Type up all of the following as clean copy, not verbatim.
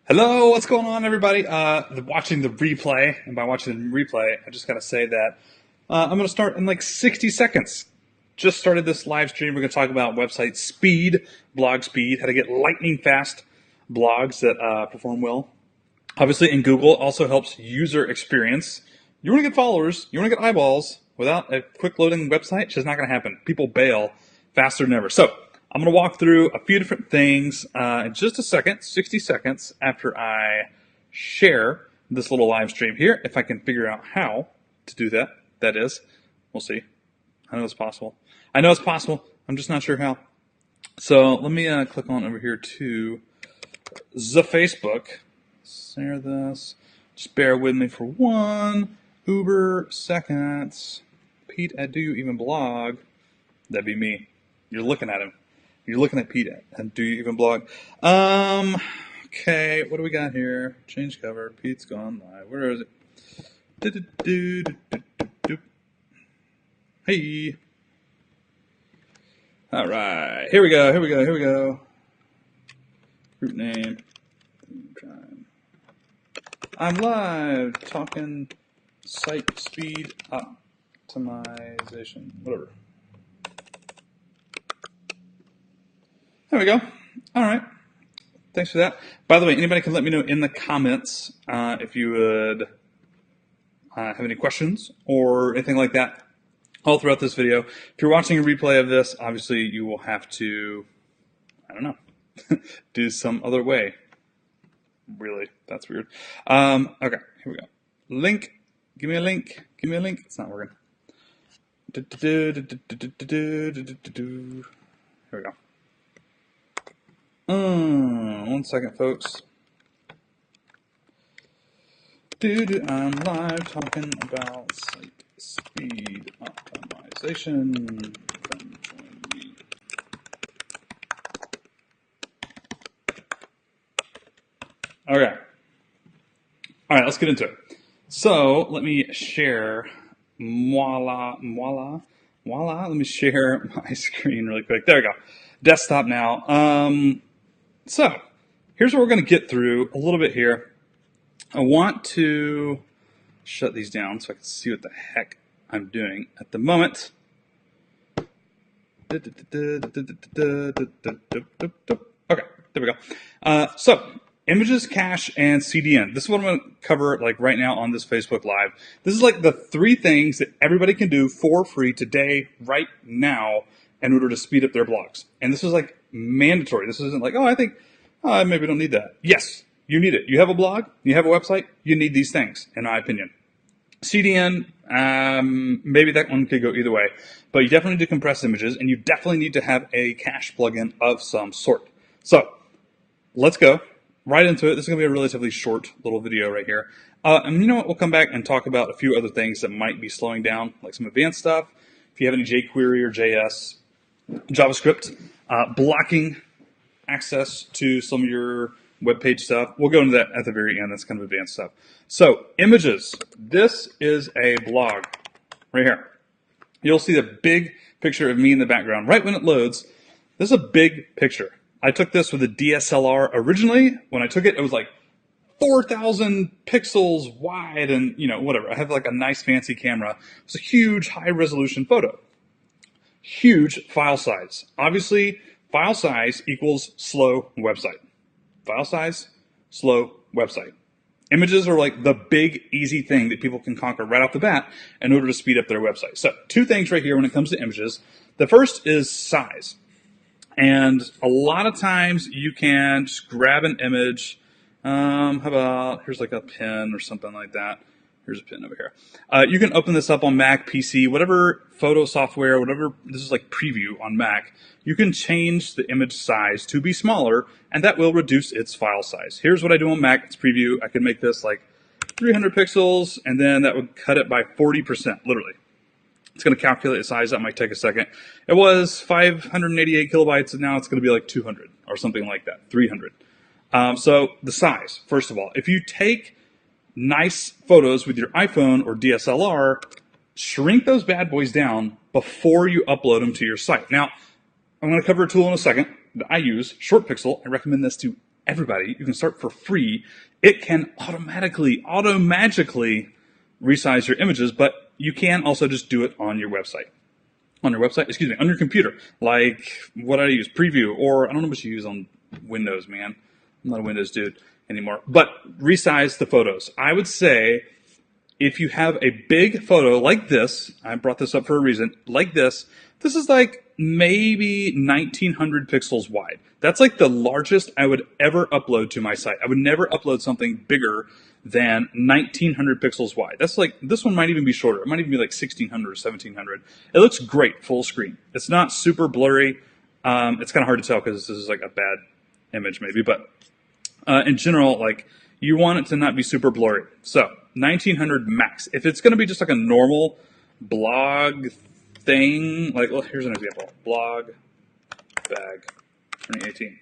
Hello, what's going on, everybody? Watching the replay, and by watching the replay, I just gotta say that I'm gonna start in like 60 seconds. Just started this live stream. We're gonna talk about website speed, blog speed, how to get lightning fast blogs that perform well. Obviously, in Google, it also helps user experience. You want to get followers, you want to get eyeballs without a quick loading website. It's just not gonna happen. People bail faster than ever. So I'm going to walk through a few different things in just a second, 60 seconds after I share this little live stream here. If I can figure out how to do that, that is. We'll see. I know it's possible. I know it's possible. I'm just not sure how. So let me click on over here to the Facebook. Share this. Just bear with me for one uber seconds. Pete at Do You Even Blog? That'd be me. You're looking at him. You're looking at Pete and Do You Even Blog? Okay, what do we got here? Change cover. Pete's gone live. Where is it? Hey. All right. Here we go. Group name. I'm live talking site speed optimization. Whatever. There we go. All right. Thanks for that. By the way, anybody can let me know in the comments if you would have any questions or anything like that all throughout this video. If you're watching a replay of this, obviously you will have to, I don't know, do some other way. Really? That's weird. Okay, here we go. Link. Give me a link. Give me a link. It's not working. Here we go. 1 second, folks. I'm live talking about site speed optimization. Come join me. Okay. All right, let's get into it. So let me share. Voila. Let me share my screen really quick. There we go. Desktop now. So, here's what we're going to get through a little bit here. I want to shut these down so I can see what the heck I'm doing at the moment. Okay, there we go. So, images, cache, and CDN. This is what I'm going to cover like right now on this Facebook Live. This is like the 3 things that everybody can do for free today, right now, in order to speed up their blogs. And this is like mandatory. This isn't like, I think I maybe don't need that. Yes, you need it. You have a blog, you have a website, you need these things, in my opinion. CDN, maybe that one could go either way, but you definitely need to compress images, and you definitely need to have a cache plugin of some sort. So let's go right into it. This is going to be a relatively short little video right here. And you know what? We'll come back and talk about a few other things that might be slowing down, like some advanced stuff. If you have any jQuery or JS, JavaScript, blocking access to some of your web page stuff. We'll go into that at the very end. That's kind of advanced stuff. So, images. This is a blog right here. You'll see the big picture of me in the background. Right when it loads, this is a big picture. I took this with a DSLR originally. When I took it, it was like 4,000 pixels wide and, whatever. I have like a nice fancy camera. It's a huge high resolution photo. Huge file size. Obviously, file size equals slow website. File size, slow website. Images are like the big, easy thing that people can conquer right off the bat in order to speed up their website. So 2 things right here when it comes to images. The first is size. And a lot of times you can just grab an image. How about, here's like a pen or something like that. Here's a pin over here. You can open this up on Mac, PC, whatever photo software, whatever. This is like preview on Mac. You can change the image size to be smaller, and that will reduce its file size. Here's what I do on Mac. It's preview. I can make this like 300 pixels, and then that would cut it by 40%, literally. It's going to calculate the size. That might take a second. It was 588 kilobytes, and now it's going to be like 200 or something like that, 300. So the size, first of all. If you take nice photos with your iPhone or DSLR, shrink those bad boys down before you upload them to your site. Now, I'm going to cover a tool in a second that I use, Short Pixel. I recommend this to everybody. You can start for free. It can automagically resize your images, but you can also just do it on your website. On your computer. Like, what I use? Preview, or I don't know what you use on Windows, man. I'm not a Windows dude anymore. But resize the photos. I would say if you have a big photo like this, I brought this up for a reason, like this is like maybe 1900 pixels wide. That's like the largest I would ever upload to my site. I would never upload something bigger than 1900 pixels wide. That's like, this one might even be shorter. It might even be like 1600 or 1700. It looks great full screen. It's not super blurry. It's kind of hard to tell because this is like a bad image maybe, but in general, like, you want it to not be super blurry. So 1900 max. If it's going to be just like a normal blog thing, like, well, here's an example. Blog bag 2018.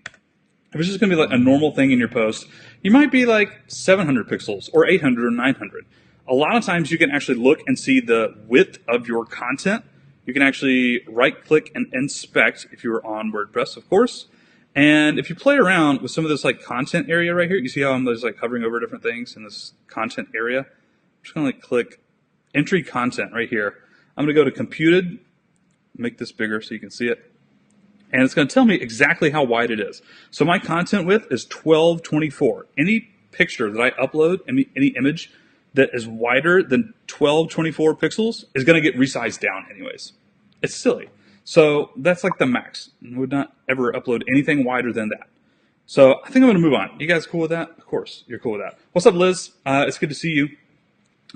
If it's just going to be like a normal thing in your post, you might be like 700 pixels or 800 or 900. A lot of times you can actually look and see the width of your content. You can actually right click and inspect if you're on WordPress, of course. And if you play around with some of this like content area right here, you see how I'm just like hovering over different things in this content area? I'm just going to like click entry content right here. I'm going to go to computed, make this bigger so you can see it. And it's going to tell me exactly how wide it is. So my content width is 1224. Any picture that I upload, any image that is wider than 1224 pixels is going to get resized down anyways. It's silly. So that's like the max. I would not ever upload anything wider than that. So I think I'm going to move on. You guys cool with that? Of course, you're cool with that. What's up, Liz? It's good to see you.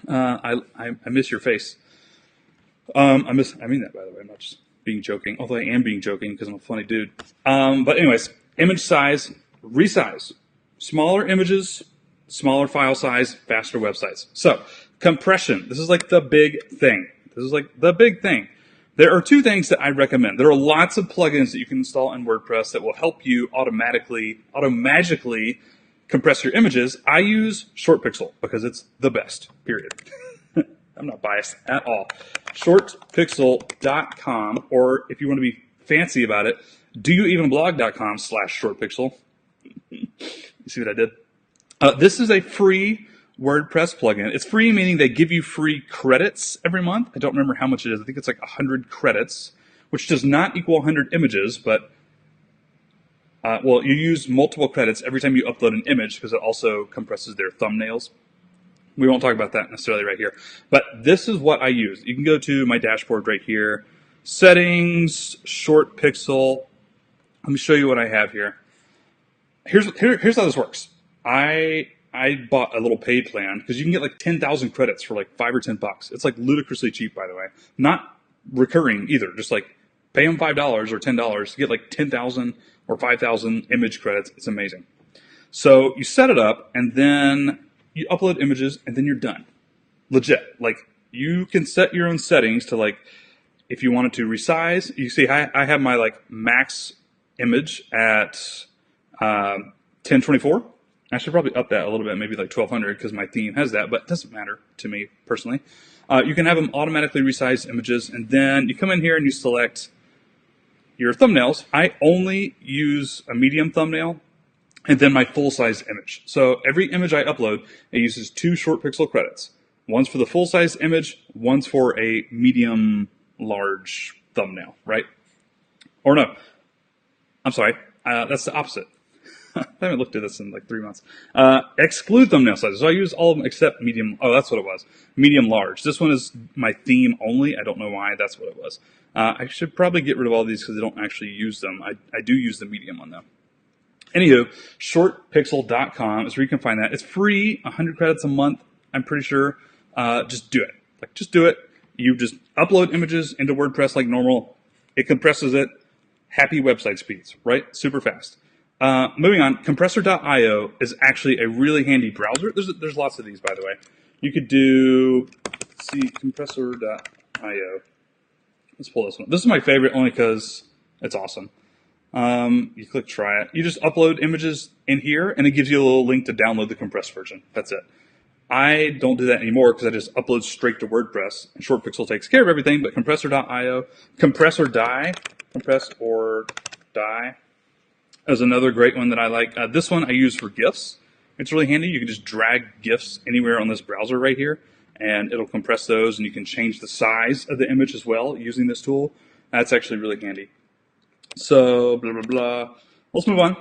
I miss your face. I mean that, by the way. I'm not just being joking, although I am being joking because I'm a funny dude. But anyways, image size, resize. Smaller images, smaller file size, faster websites. So compression. This is like the big thing. There are two things that I recommend. There are lots of plugins that you can install in WordPress that will help you automagically compress your images. I use ShortPixel because it's the best, period. I'm not biased at all. Shortpixel.com, or if you want to be fancy about it, doyouevenblog.com/shortpixel. You see what I did? This is a free WordPress plugin. It's free, meaning they give you free credits every month. I don't remember how much it is. I think it's like 100 credits, which does not equal 100 images, but well, you use multiple credits every time you upload an image because it also compresses their thumbnails. We won't talk about that necessarily right here, but this is what I use. You can go to my dashboard right here, settings, ShortPixel. Let me show you what I have here. Here's how this works. I bought a little paid plan because you can get like 10,000 credits for like $5 or $10. It's like ludicrously cheap, by the way. Not recurring either. Just like pay them $5 or $10 to get like 10,000 or 5,000 image credits. It's amazing. So you set it up and then you upload images and then you're done. Legit. Like, you can set your own settings to, like, if you wanted to resize. You see, I have my like max image at 1024. I should probably up that a little bit, maybe like 1200 because my theme has that, but it doesn't matter to me personally. You can have them automatically resize images, and then you come in here and you select your thumbnails. I only use a medium thumbnail and then my full-size image. So every image I upload, it uses 2 ShortPixel credits. One's for the full-size image, one's for a medium-large thumbnail, right? Or no, I'm sorry, that's the opposite. I haven't looked at this in like 3 months. Exclude thumbnail sizes. So I use all of them except medium. Oh, that's what it was. Medium large. This one is my theme only. I don't know why. That's what it was. I should probably get rid of all these because I don't actually use them. I do use the medium one though. Anywho, shortpixel.com is where you can find that. It's free, 100 credits a month. I'm pretty sure. Just do it. Like, just do it. You just upload images into WordPress like normal. It compresses it. Happy website speeds, right? Super fast. Moving on, compressor.io is actually a really handy browser. There's lots of these, by the way. You could do, let's see, compressor.io. Let's pull this one. This is my favorite only because it's awesome. You click try it. You just upload images in here, and it gives you a little link to download the compressed version. That's it. I don't do that anymore because I just upload straight to WordPress, and ShortPixel takes care of everything, but compressor.io, compress or die, is another great one that I like. This one I use for GIFs. It's really handy. You can just drag GIFs anywhere on this browser right here, and it'll compress those, and you can change the size of the image as well using this tool. That's actually really handy. So, blah, blah, blah. Let's move on.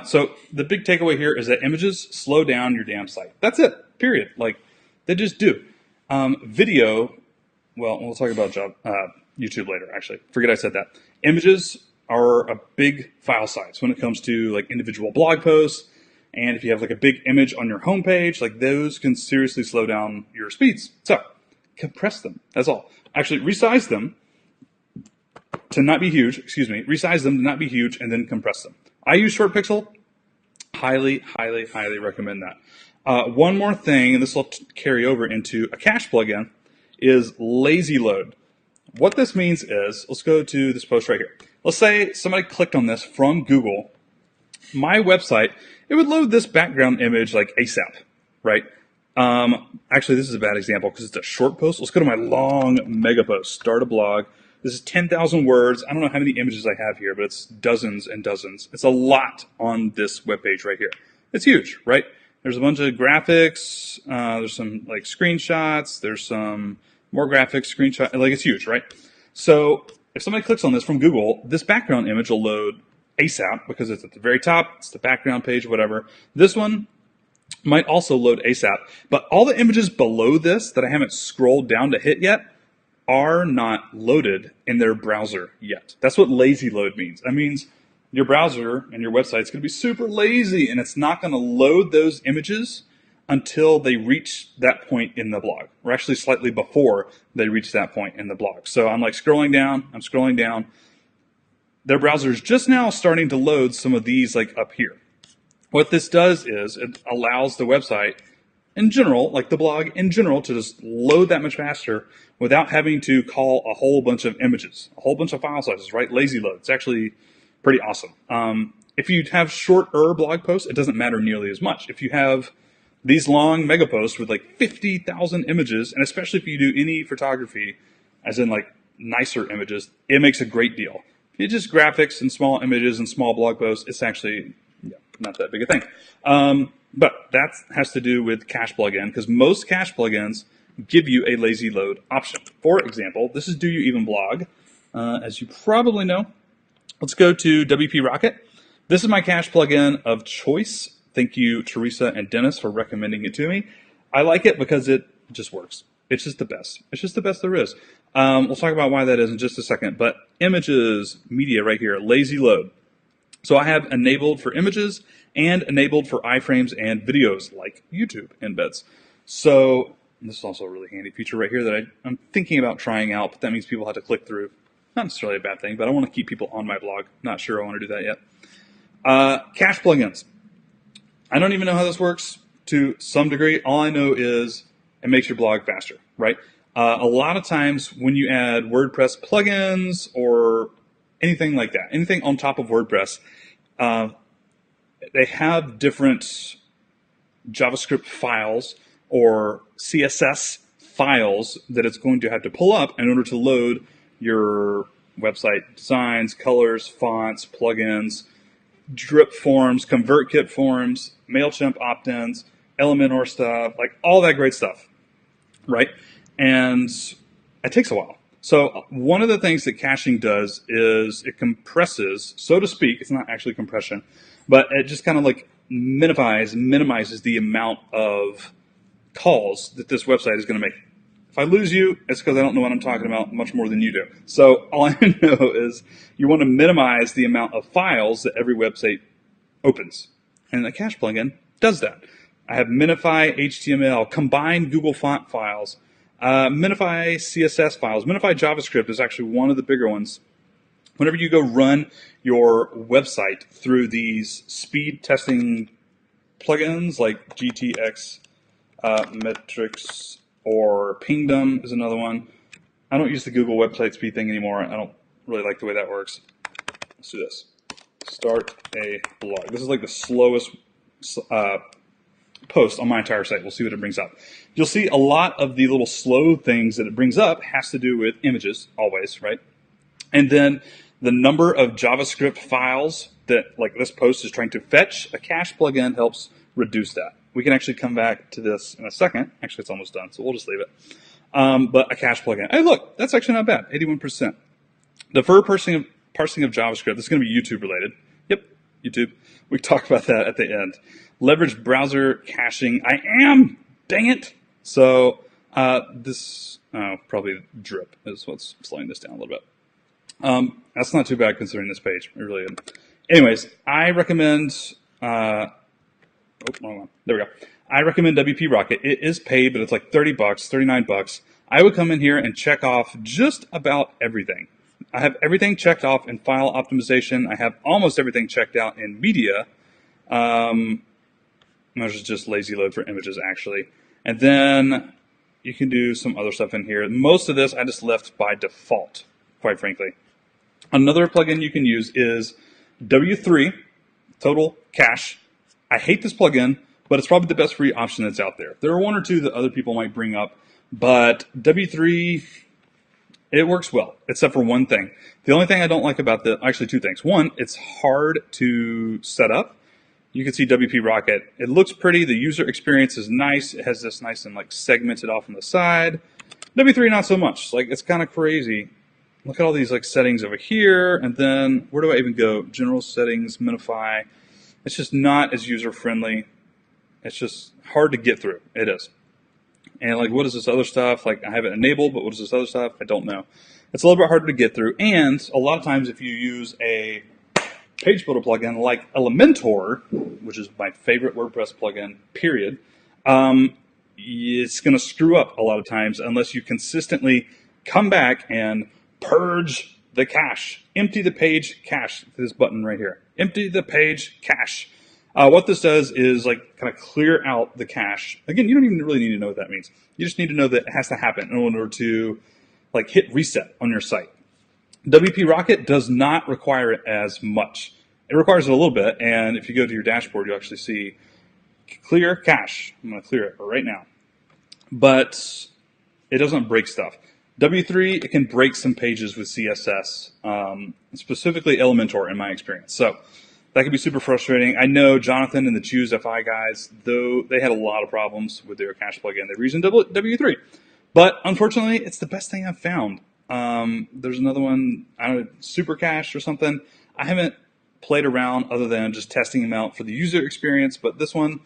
So the big takeaway here is that images slow down your damn site. That's it, period. Like, they just do. Video, well, we'll talk about YouTube later, actually. Forget I said that. Images are a big file size when it comes to like individual blog posts. And if you have like a big image on your homepage, like those can seriously slow down your speeds. So compress them. That's all. Actually, resize them to not be huge. Resize them to not be huge, and then compress them. I use Short Pixel. Highly, highly, highly recommend that. One more thing, and this will carry over into a cache plugin, is lazy load. What this means is, let's go to this post right here. Let's say somebody clicked on this from Google. My website, it would load this background image like ASAP, right? Actually, this is a bad example because it's a short post. Let's go to my long mega post, start a blog. This is 10,000 words. I don't know how many images I have here, but it's dozens and dozens. It's a lot on this web page right here. It's huge, right? There's a bunch of graphics. There's some like screenshots. There's some more graphics, screenshot. Like, it's huge, right? So if somebody clicks on this from Google, this background image will load ASAP because it's at the very top. It's the background page, whatever. This one might also load ASAP, but all the images below this that I haven't scrolled down to hit yet are not loaded in their browser yet. That's what lazy load means. That means your browser and your website is going to be super lazy, and it's not going to load those images until they reach that point in the blog, or actually slightly before they reach that point in the blog. So I'm like scrolling down. Their browser is just now starting to load some of these like up here. What this does is it allows the website in general, like the blog in general, to just load that much faster without having to call a whole bunch of images, a whole bunch of file sizes, right? Lazy load. It's actually pretty awesome. If you have shorter blog posts, it doesn't matter nearly as much. If you have these long mega posts with like 50,000 images, and especially if you do any photography, as in like nicer images, it makes a great deal. If it's just graphics and small images and small blog posts, it's actually not that big a thing. But that has to do with cache plugin, because most cache plugins give you a lazy load option. For example, this is Do You Even Blog. As you probably know, let's go to WP Rocket. This is my cache plugin of choice. Thank you, Teresa and Dennis, for recommending it to me. I like it because it just works. It's just the best. It's just the best there is. We'll talk about why that is in just a second. But images, media right here, lazy load. So I have enabled for images and enabled for iframes and videos like YouTube embeds. So this is also a really handy feature right here that I'm thinking about trying out, but that means people have to click through. Not necessarily a bad thing, but I want to keep people on my blog. Not sure I want to do that yet. Cache plugins. I don't even know how this works to some degree. All I know is it makes your blog faster, right? A lot of times when you add WordPress plugins or anything like that, anything on top of WordPress, they have different JavaScript files or CSS files that it's going to have to pull up in order to load your website designs, colors, fonts, plugins, drip forms, ConvertKit forms, MailChimp opt-ins, Elementor stuff, like all that great stuff, right? And it takes a while. So one of the things that caching does is it compresses, so to speak, it's not actually compression, but it just kind of like minimizes the amount of calls that this website is going to make. If I lose you, it's because I don't know what I'm talking about much more than you do. So all I know is you want to minimize the amount of files that every website opens. And the cache plugin does that. I have minify HTML, combine Google font files, minify CSS files. Minify JavaScript is actually one of the bigger ones. Whenever you go run your website through these speed testing plugins like GTX Metrics or Pingdom is another one. I don't use the Google website speed thing anymore. I don't really like the way that works. Let's do this. Start a blog. This is like the slowest post on my entire site. We'll see what it brings up. You'll see a lot of the little slow things that it brings up has to do with images, always, right? And then the number of JavaScript files that like this post is trying to fetch, a cache plugin helps reduce that. We can actually come back to this in a second. Actually, it's almost done, so we'll just leave it. But a cache plugin. Hey, look, that's actually not bad, 81%. Defer parsing of JavaScript. This is going to be YouTube related. Yep, YouTube. We can talk about that at the end. Leverage browser caching. I am! Dang it! So this probably drip is what's slowing this down a little bit. That's not too bad considering this page. It really isn't. Anyways, I recommend... wrong one. There we go. I recommend WP Rocket. It is paid, but it's like $30, $39. I would come in here and check off just about everything. I have everything checked off in file optimization. I have almost everything checked out in media. There's just lazy load for images, actually. And then you can do some other stuff in here. Most of this I just left by default, quite frankly. Another plugin you can use is W3, Total Cache. I hate this plugin, but it's probably the best free option that's out there. There are one or two that other people might bring up, but W3, it works well, except for one thing. The only thing I don't like about actually two things. One, it's hard to set up. You can see WP Rocket. It looks pretty. The user experience is nice. It has this nice and like segmented off on the side. W3, not so much. Like, it's kind of crazy. Look at all these like settings over here, and then where do I even go? General settings, minify. It's just not as user-friendly. It's just hard to get through. It is. And like, what is this other stuff? Like, I have it enabled, but what is this other stuff? I don't know. It's a little bit harder to get through. And a lot of times if you use a page builder plugin like Elementor, which is my favorite WordPress plugin, period, it's going to screw up a lot of times unless you consistently come back and purge the cache. Empty the page cache. This button right here. Empty the page cache. What this does is like kind of clear out the cache. Again, you don't even really need to know what that means. You just need to know that it has to happen in order to like hit reset on your site. WP Rocket does not require it as much. It requires it a little bit, and if you go to your dashboard, you'll actually see clear cache. I'm going to clear it right now. But it doesn't break stuff. W3, it can break some pages with CSS, specifically Elementor in my experience. So that can be super frustrating. I know Jonathan and the Choose FI guys, though, they had a lot of problems with their cache plugin. They were using W3. But unfortunately, it's the best thing I've found. There's another one, I don't know, Super Cache or something. I haven't played around other than just testing them out for the user experience, but this one,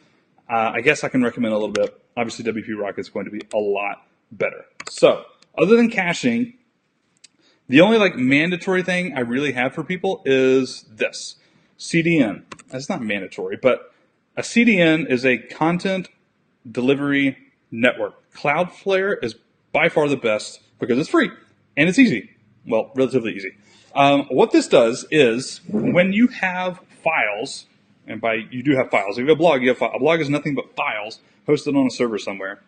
I guess I can recommend a little bit. Obviously, WP Rocket is going to be a lot better. So, other than caching, the only like mandatory thing I really have for people is this, CDN. That's not mandatory, but a CDN is a content delivery network. CloudFlare is by far the best because it's free and it's easy. Well, relatively easy. What this does is when you have files, and by you do have files. If you have a blog, you have a blog is nothing but files hosted on a server somewhere.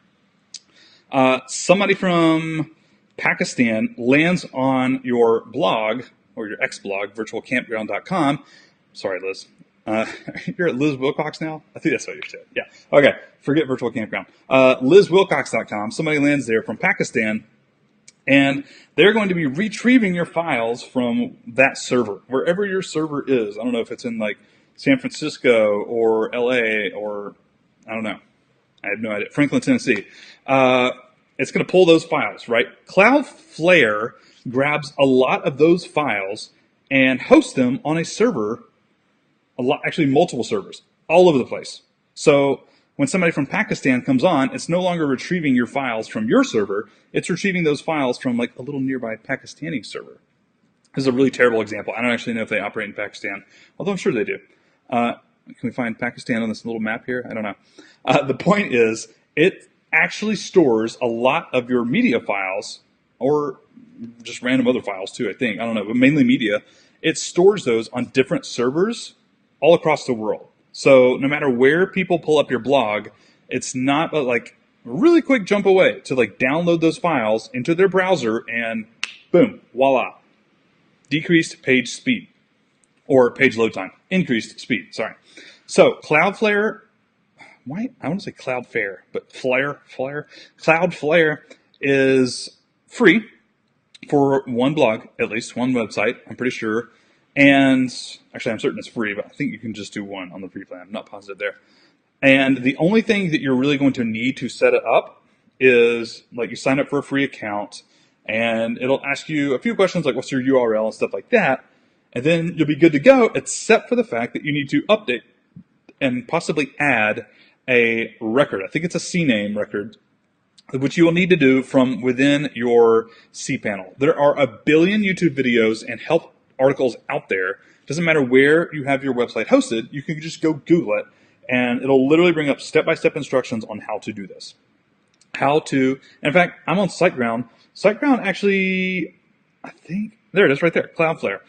Somebody from Pakistan lands on your blog or your ex-blog, virtualcampground.com. Sorry, Liz. You're at Liz Wilcox now? I think that's what you said. Yeah. Okay. Forget Virtual Campground. LizWilcox.com. Somebody lands there from Pakistan, and they're going to be retrieving your files from that server, wherever your server is. I don't know if it's in like San Francisco or LA or I don't know. I have no idea. Franklin, Tennessee. It's going to pull those files, right? CloudFlare grabs a lot of those files and hosts them on a server, actually multiple servers, all over the place. So when somebody from Pakistan comes on, it's no longer retrieving your files from your server. It's retrieving those files from like a little nearby Pakistani server. This is a really terrible example. I don't actually know if they operate in Pakistan, although I'm sure they do. Can we find Pakistan on this little map here? I don't know. The point is, it actually stores a lot of your media files, or just random other files too, I think. I don't know, but mainly media. It stores those on different servers all across the world. So no matter where people pull up your blog, it's not a like really quick jump away to like download those files into their browser and boom, voila. Decreased page speed or page load time. Increased speed, sorry. So CloudFlare, I want to say CloudFlare, but Flare. CloudFlare is free for one blog, at least one website, I'm pretty sure. And actually, I'm certain it's free, but I think you can just do one on the free plan. I'm not positive there. And the only thing that you're really going to need to set it up is like you sign up for a free account, and it'll ask you a few questions like what's your URL and stuff like that. And then you'll be good to go, except for the fact that you need to update and possibly add a record. I think it's a CNAME record, which you will need to do from within your cPanel. There are a billion YouTube videos and help articles out there. Doesn't matter where you have your website hosted, you can just go Google it, and it'll literally bring up step-by-step instructions on how to do this. In fact, I'm on SiteGround. SiteGround actually, I think, there it is right there, CloudFlare.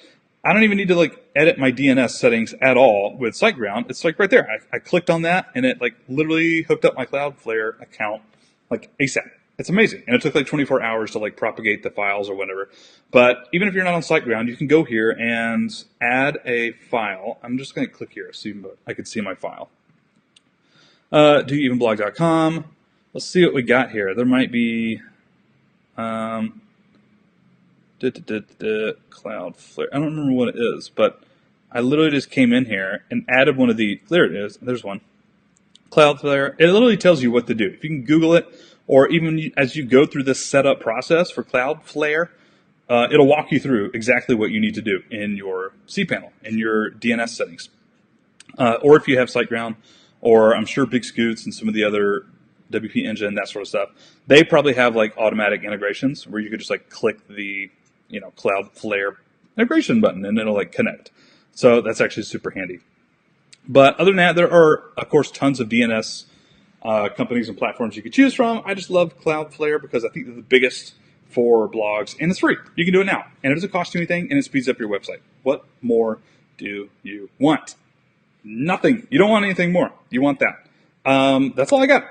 I don't even need to like edit my DNS settings at all with SiteGround. It's like right there. I clicked on that and it like literally hooked up my CloudFlare account like ASAP. It's amazing. And it took like 24 hours to like propagate the files or whatever. But even if you're not on SiteGround, you can go here and add a file. I'm just going to click here so I can see my file. doevenblog.com. Let's see what we got here. There might be CloudFlare. I don't remember what it is, but I literally just came in here and added one of the. There it is. There's one. CloudFlare. It literally tells you what to do. If you can Google it, or even as you go through this setup process for CloudFlare, it'll walk you through exactly what you need to do in your cPanel, in your DNS settings. Or if you have SiteGround, or I'm sure Big Scoots and some of the other WP Engine, that sort of stuff, they probably have like automatic integrations where you could just like click the CloudFlare integration button and it'll like connect. So that's actually super handy. But other than that, there are of course tons of DNS companies and platforms you could choose from. I just love CloudFlare because I think they're the biggest for blogs, and it's free. You can do it now, and it doesn't cost you anything, and it speeds up your website. What more do you want? Nothing. You don't want anything more. You want that. That's all I got.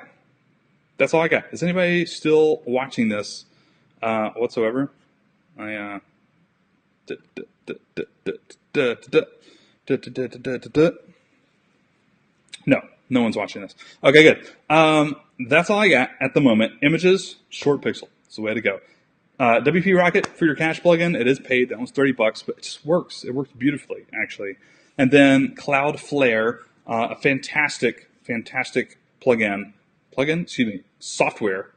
That's all I got. Is anybody still watching this whatsoever? No, no one's watching this. Okay, good. That's all I got at the moment. Images, short pixel. It's the way to go. WP Rocket for your cache plugin. It is paid. That one's $30, but it just works. It works beautifully, actually. And then CloudFlare, a fantastic plugin, software,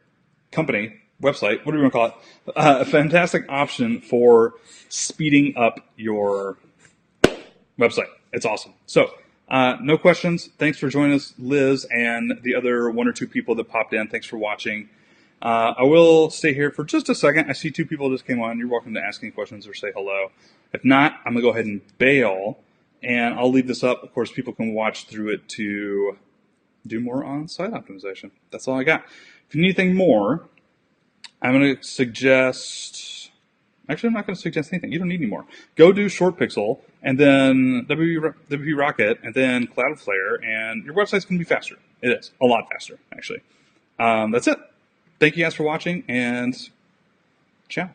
company, website, whatever you want to call it, a fantastic option for speeding up your website. It's awesome. So, no questions. Thanks for joining us, Liz, and the other one or two people that popped in. Thanks for watching. I will stay here for just a second. I see two people just came on. You're welcome to ask any questions or say hello. If not, I'm going to go ahead and bail, and I'll leave this up. Of course, people can watch through it to do more on site optimization. That's all I got. If you need anything more, I'm going to suggest... Actually, I'm not going to suggest anything. You don't need any more. Go do Short Pixel, and then WP Rocket, and then CloudFlare, and your website's going to be faster. It is. A lot faster, actually. That's it. Thank you guys for watching, and ciao.